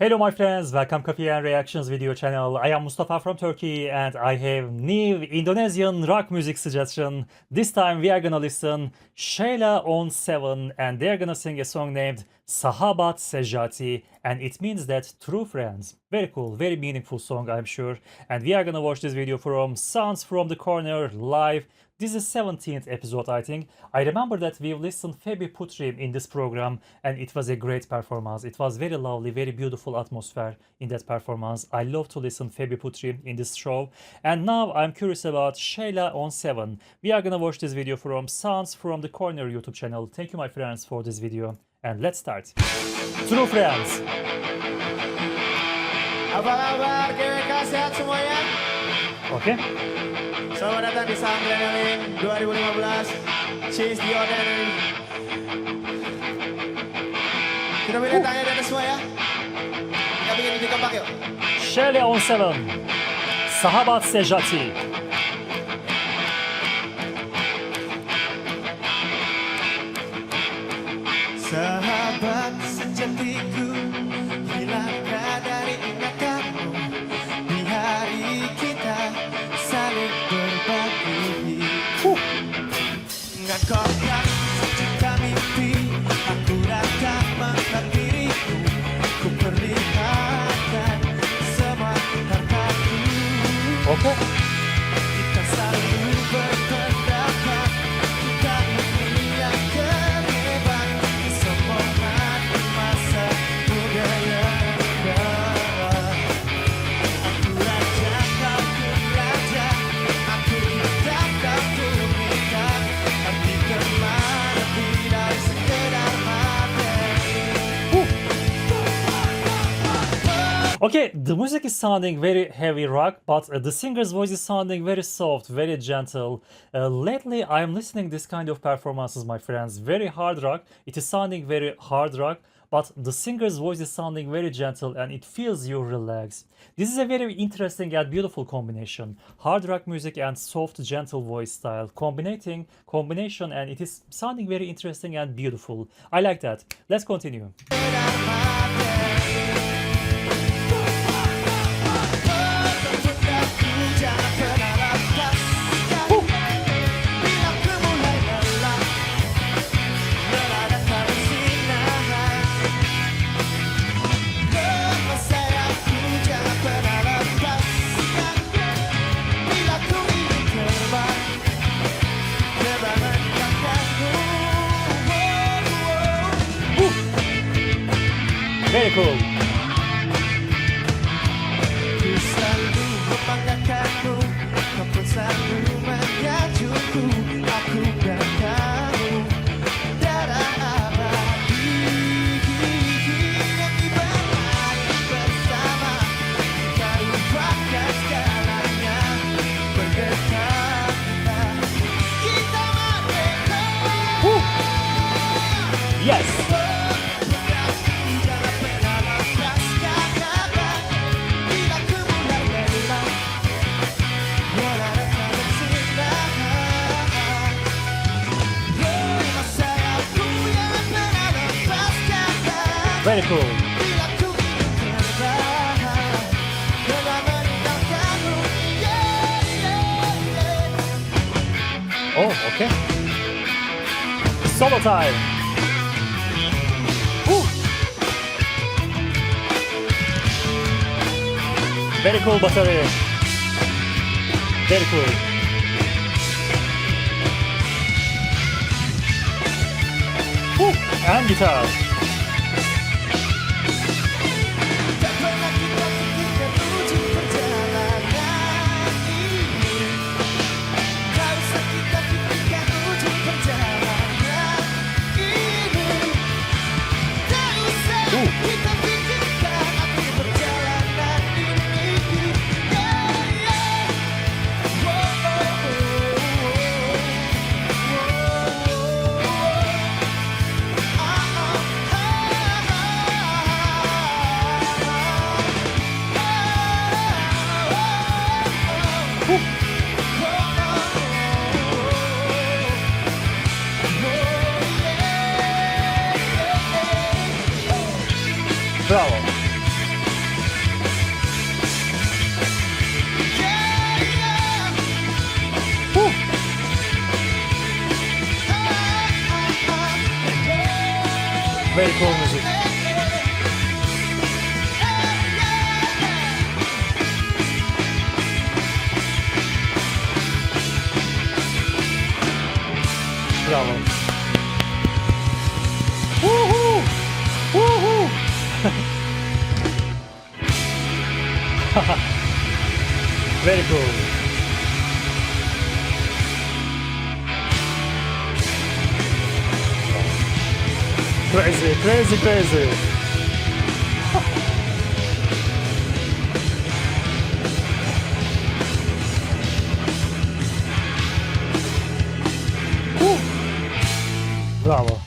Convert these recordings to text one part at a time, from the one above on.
Hello my friends, welcome Coffee and Reactions video channel. I am Mustafa from Turkey and I have new Indonesian rock music suggestion. This time we are gonna listen Sheila on 7 and they're gonna sing a song named Sahabat Sejati and it means that true friends. Very cool, very meaningful song I'm sure. And we are gonna watch this video from Sounds from the Corner live. This is 17th episode, I think. I remember that we listened Febi Putrim in this program and it was a great performance. It was very lovely, very beautiful atmosphere in that performance. I love to listen Febi Putrim in this show. And now I'm curious about Sheila on 7. We are gonna watch this video from Sounds from the Corner YouTube channel. Thank you my friends for this video. And let's start. True friends. Apa kabar GWK, sehat semuanya? Okay. Selamat datang di Sandren 2015. She's the ordinary. Kita pilih tangannya di atas semua ya. Kita bikin lebih kompak yuk. Sheila on 7. Sahabat Sejati. Sahabat sejatiku, hilangkah dari ingatanmu di hari kita saling berbagi. Engkau kan sejuta mimpi, aku datang menghampirimu, ku perlihatkan semua hartaku. Okay. Kita selalu berpendapat, kita ini yang terhebat, sempurna di masa muda yang indah. Aku raja, kau pun raja, aku hitam, kau pun hitam, hati kemana lebih dari sekedar materi. Okay, the music is sounding very heavy rock, but the singer's voice is sounding very soft, very gentle. Lately, I'm listening this kind of performances, my friends. Very hard rock. It is sounding very hard rock, but the singer's voice is sounding very gentle and it feels you relax. This is a very interesting and beautiful combination. Hard rock music and soft, gentle voice style combination, and it is sounding very interesting and beautiful. I like that. Let's continue. Very cool. Ku selalu membanggakanmu, kau pun selalu mengajuku. Aku dan kamu darah abadi yang dibalai bersama. Kita lupakan segalanya, berdekat kita merdeka. Yes. Very cool. Oh, okay. Solo time. Woo. Very cool battery. Very cool. Woo. And guitar. cool music. Bravo. Woohoo! Woohoo! Very cool. Crazy, crazy, crazy. Woo. Bravo.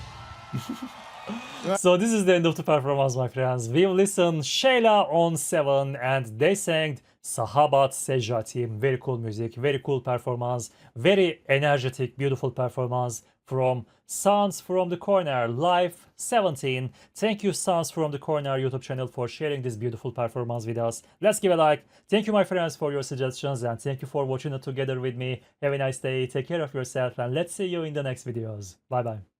So this is the end of the performance, my friends. We've listened Sheila on 7 and they sang Sahabat Sejati. Very cool music, very cool performance, very energetic, beautiful performance from Sounds from the Corner Live 17. Thank you, Sounds from the Corner YouTube channel, for sharing this beautiful performance with us. Let's give a like. Thank you, my friends, for your suggestions, and thank you for watching it together with me. Have a nice day, take care of yourself, and let's see you in the next videos. Bye bye.